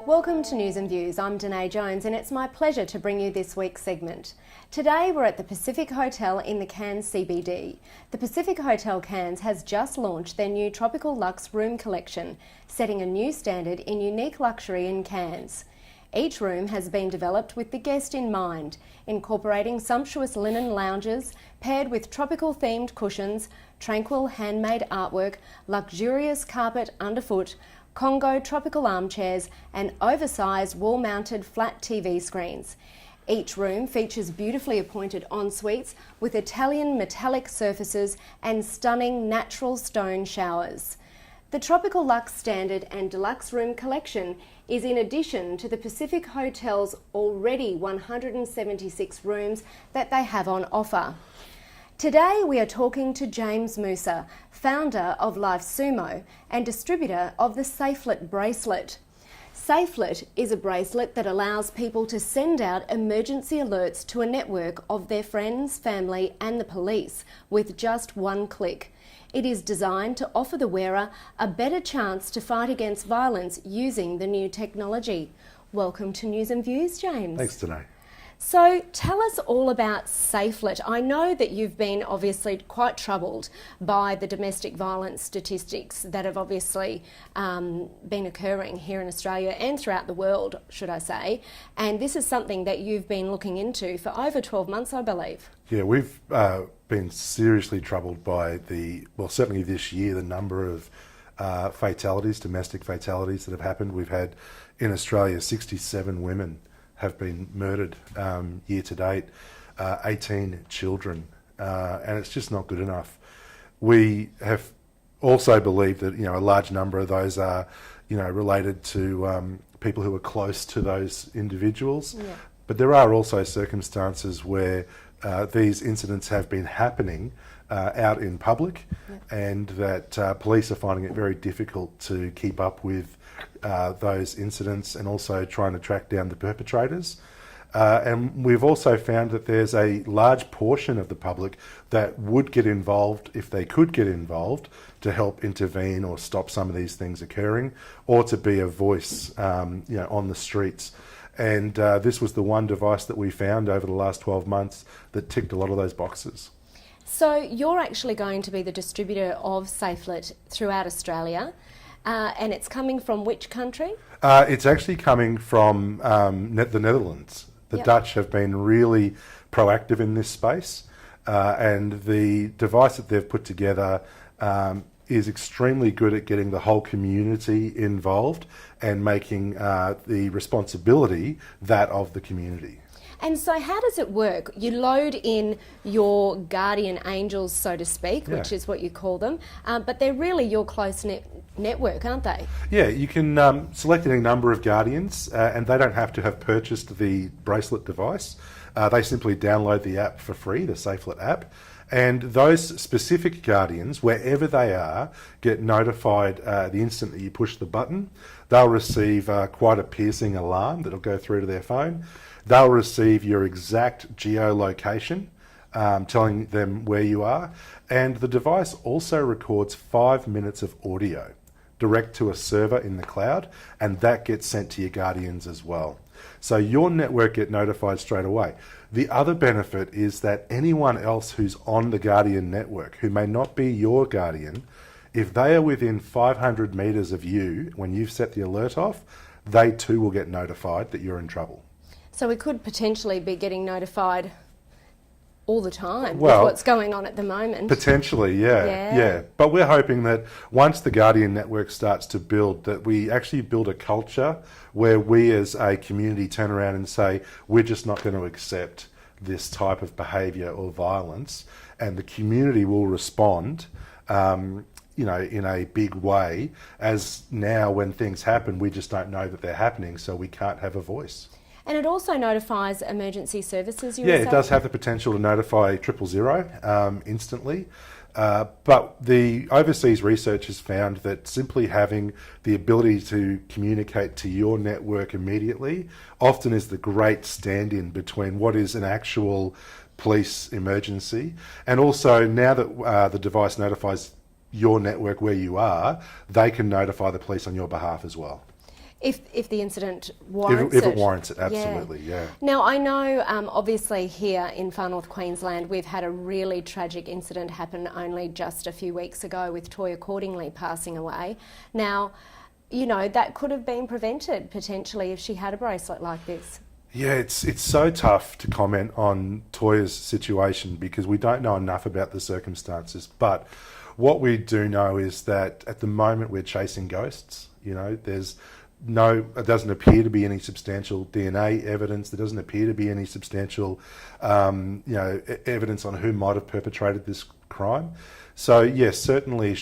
Welcome to News and Views. I'm Danae Jones and it's my pleasure to bring you this week's segment. Today we're at the Pacific Hotel in the Cairns CBD. The Pacific Hotel Cairns has just launched their new Tropical Luxe room collection, setting a new standard in unique luxury in Cairns. Each room has been developed with the guest in mind, incorporating sumptuous linen lounges paired with tropical themed cushions, tranquil handmade artwork, luxurious carpet underfoot, Congo tropical armchairs and oversized wall-mounted flat TV screens. Each room features beautifully appointed en-suites with Italian metallic surfaces and stunning natural stone showers. The Tropical Luxe Standard and Deluxe Room collection is in addition to the Pacific Hotel's already 176 rooms that they have on offer. Today we are talking to James Mousa, founder of LifeSumo and distributor of the Safelet bracelet. Safelet is a bracelet that allows people to send out emergency alerts to a network of their friends, family and the police with just one click. It is designed to offer the wearer a better chance to fight against violence using the new technology. Welcome to News and Views, James. Thanks, Danae. So tell us all about Safelet. I know that you've been obviously quite troubled by the domestic violence statistics that have obviously been occurring here in Australia and throughout the world, should I say. And this is something that you've been looking into for over 12 months, I believe. Yeah, we've been seriously troubled by certainly this year, the number of fatalities, domestic fatalities that have happened. We've had in Australia 67 women have been murdered year to date, 18 children, and it's just not good enough. We have also believed that a large number of those are related to people who are close to those individuals. Yeah. But there are also circumstances where these incidents have been happening out in public, and that police are finding it very difficult to keep up with those incidents and also trying to track down the perpetrators. And we've also found that there's a large portion of the public that would get involved if they could get involved to help intervene or stop some of these things occurring, or to be a voice on the streets. And this was the one device that we found over the last 12 months that ticked a lot of those boxes. So you're actually going to be the distributor of Safelet throughout Australia, and it's coming from which country? It's actually coming from the Netherlands. The Dutch have been really proactive in this space, and the device that they've put together is extremely good at getting the whole community involved and making the responsibility that of the community. And so how does it work? You load in your guardian angels, so to speak, which is what you call them, but they're really your close-knit network, aren't they? Yeah, you can select any number of guardians, and they don't have to have purchased the bracelet device. They simply download the app for free, the Safelet app, and those specific guardians, wherever they are, get notified the instant that you push the button. They'll receive quite a piercing alarm that'll go through to their phone. They'll receive your exact geolocation, telling them where you are, and the device also records 5 minutes of audio direct to a server in the cloud, and that gets sent to your guardians as well. So your network get notified straight away. The other benefit is that anyone else who's on the Guardian network, who may not be your guardian, if they are within 500 metres of you when you've set the alert off, they too will get notified that you're in trouble. So we could potentially be getting notified all the time with what's going on at the moment. Potentially, yeah. But we're hoping that once the Guardian network starts to build, that we actually build a culture where we as a community turn around and say, we're just not going to accept this type of behaviour or violence, and the community will respond in a big way, as now when things happen, we just don't know that they're happening, so we can't have a voice. And it also notifies emergency services, it does have the potential to notify 000 instantly. But the overseas research has found that simply having the ability to communicate to your network immediately often is the great stand-in between what is an actual police emergency, and also now that the device notifies your network where you are, they can notify the police on your behalf as well. If the incident warrants If it warrants it, absolutely, yeah. Now, I know obviously here in Far North Queensland we've had a really tragic incident happen only just a few weeks ago with Toya Cordingley passing away. Now, you know, that could have been prevented potentially if she had a bracelet like this. Yeah, it's so tough to comment on Toya's situation because we don't know enough about the circumstances. But what we do know is that at the moment we're chasing ghosts. You know, it doesn't appear to be any substantial DNA evidence. There doesn't appear to be any substantial, evidence on who might have perpetrated this crime. So yes, certainly,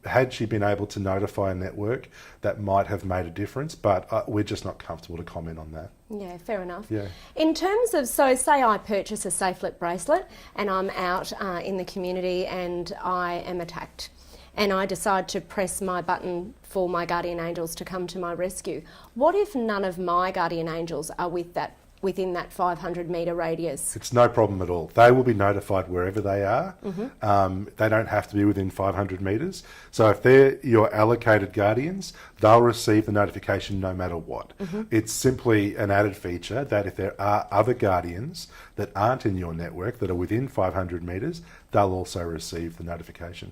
had she been able to notify a network, that might have made a difference. But we're just not comfortable to comment on that. Yeah, fair enough. Yeah. In terms of, so say I purchase a Safelet bracelet and I'm out in the community and I am attacked, and I decide to press my button for my guardian angels to come to my rescue. What if none of my guardian angels are within that 500 metre radius? It's no problem at all. They will be notified wherever they are. Mm-hmm. They don't have to be within 500 metres. So if they're your allocated guardians, they'll receive the notification no matter what. Mm-hmm. It's simply an added feature that if there are other guardians that aren't in your network that are within 500 metres, they'll also receive the notification.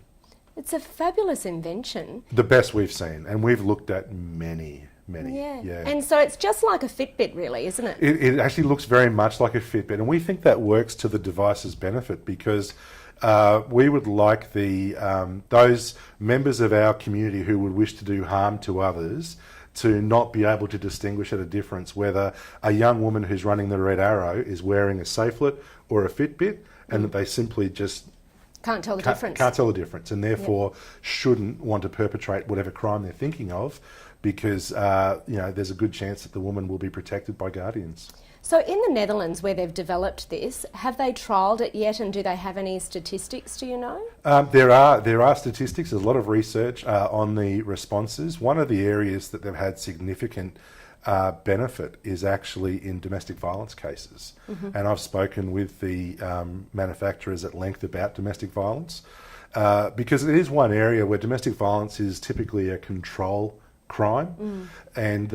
It's a fabulous invention. The best we've seen, and we've looked at many. Yeah. And so it's just like a Fitbit really, isn't it? It actually looks very much like a Fitbit, and we think that works to the device's benefit because we would like those members of our community who would wish to do harm to others to not be able to distinguish at a difference whether a young woman who's running the Red Arrow is wearing a Safelet or a Fitbit, and that they simply just can't tell the difference. Can't tell the difference, and therefore shouldn't want to perpetrate whatever crime they're thinking of, because there's a good chance that the woman will be protected by guardians. So in the Netherlands, where they've developed this, have they trialled it yet, and do they have any statistics? Do you know? There are statistics. There's a lot of research on the responses. One of the areas that they've had significant benefit is actually in domestic violence cases. Mm-hmm. And I've spoken with the manufacturers at length about domestic violence because it is one area where domestic violence is typically a control crime. And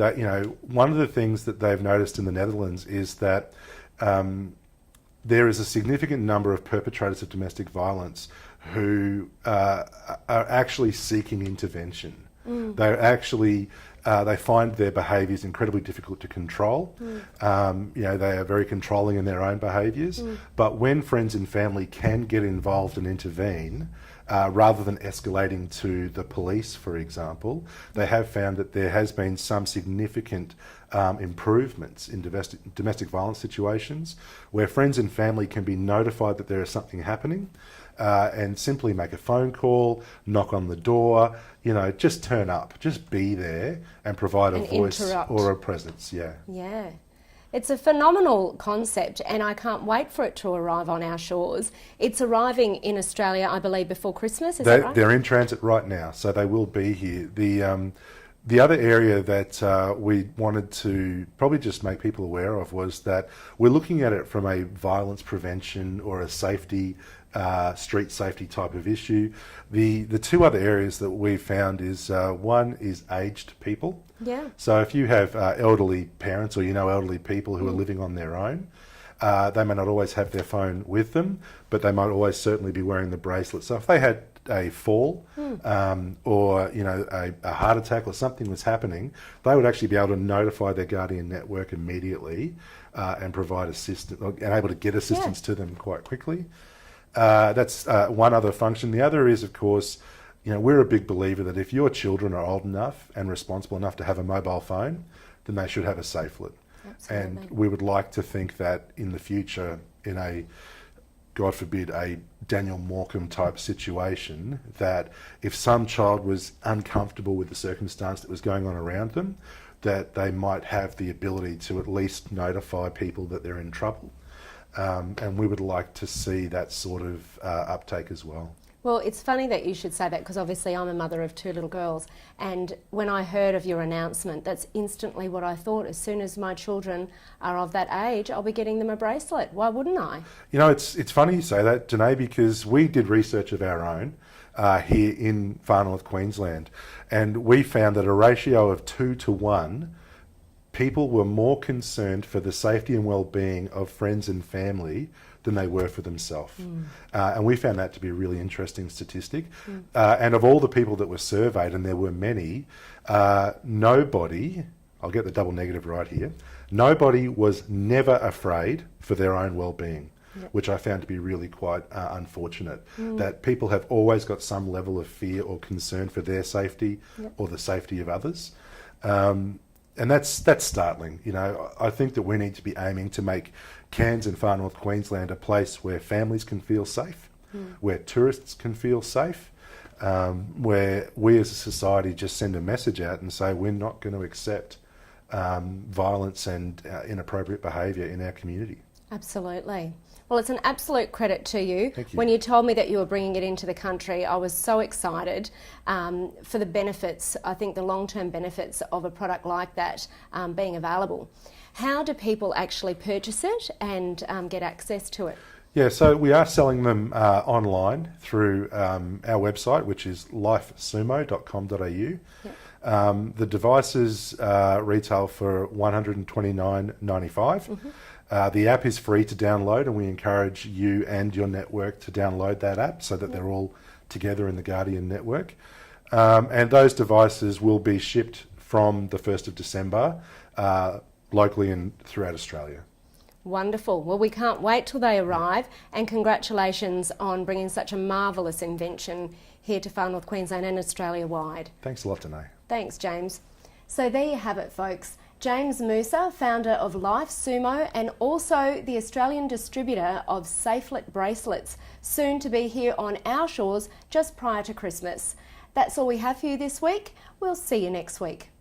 one of the things that they've noticed in the Netherlands is that there is a significant number of perpetrators of domestic violence who are actually seeking intervention. They're actually they find their behaviours incredibly difficult to control. They are very controlling in their own behaviours. But when friends and family can get involved and intervene, rather than escalating to the police, for example, they have found that there has been some significant improvements in domestic violence situations where friends and family can be notified that there is something happening and simply make a phone call, knock on the door, just turn up, just be there and provide a voice or a presence. Yeah. It's a phenomenal concept, and I can't wait for it to arrive on our shores. It's arriving in Australia, I believe, before Christmas, is that right? They're in transit right now, so they will be here. The other area that we wanted to probably just make people aware of was that we're looking at it from a violence prevention or a safety, street safety type of issue. The two other areas that we've found is one is aged people. Yeah. So if you have elderly parents or elderly people who are living on their own, they may not always have their phone with them, but they might always certainly be wearing the bracelet. So if they had a fall or a heart attack or something was happening, they would actually be able to notify their guardian network immediately and provide assistance and able to get assistance to them quite quickly. That's one other function. The other is, of course, we're a big believer that if your children are old enough and responsible enough to have a mobile phone, then they should have a Safelet. Absolutely. And we would like to think that in the future, in a, God forbid, a Daniel Morecambe type situation, that if some child was uncomfortable with the circumstance that was going on around them, that they might have the ability to at least notify people that they're in trouble. And we would like to see that sort of uptake as well. Well, it's funny that you should say that because obviously I'm a mother of 2 little girls, and when I heard of your announcement, that's instantly what I thought. As soon as my children are of that age, I'll be getting them a bracelet. Why wouldn't I? You know, it's funny you say that, Danae, because we did research of our own here in Far North Queensland, and we found that a ratio of 2 to 1, people were more concerned for the safety and well-being of friends and family than they were for themselves. And we found that to be a really interesting statistic. And of all the people that were surveyed, and there were many, nobody, I'll get the double negative right here, nobody was never afraid for their own well-being, which I found to be really quite unfortunate. That people have always got some level of fear or concern for their safety or the safety of others. And that's startling. You know, I think that we need to be aiming to make Cairns and Far North Queensland a place where families can feel safe, where tourists can feel safe, where we as a society just send a message out and say we're not going to accept violence and inappropriate behaviour in our community. Absolutely. Well, it's an absolute credit to you. Thank you. When you told me that you were bringing it into the country, I was so excited for the benefits, I think the long-term benefits of a product like that being available. How do people actually purchase it and get access to it? Yeah, so we are selling them online through our website, which is lifesumo.com.au. The devices retail for $129.95. The app is free to download, and we encourage you and your network to download that app so that they're all together in the Guardian network. And those devices will be shipped from the 1st of December locally and throughout Australia. Wonderful. Well, we can't wait till they arrive, and congratulations on bringing such a marvellous invention here to Far North Queensland and Australia-wide. Thanks a lot, Danae. Thanks, James. So there you have it, folks. James Mousa, founder of LifeSumo and also the Australian distributor of Safelet bracelets, soon to be here on our shores just prior to Christmas. That's all we have for you this week. We'll see you next week.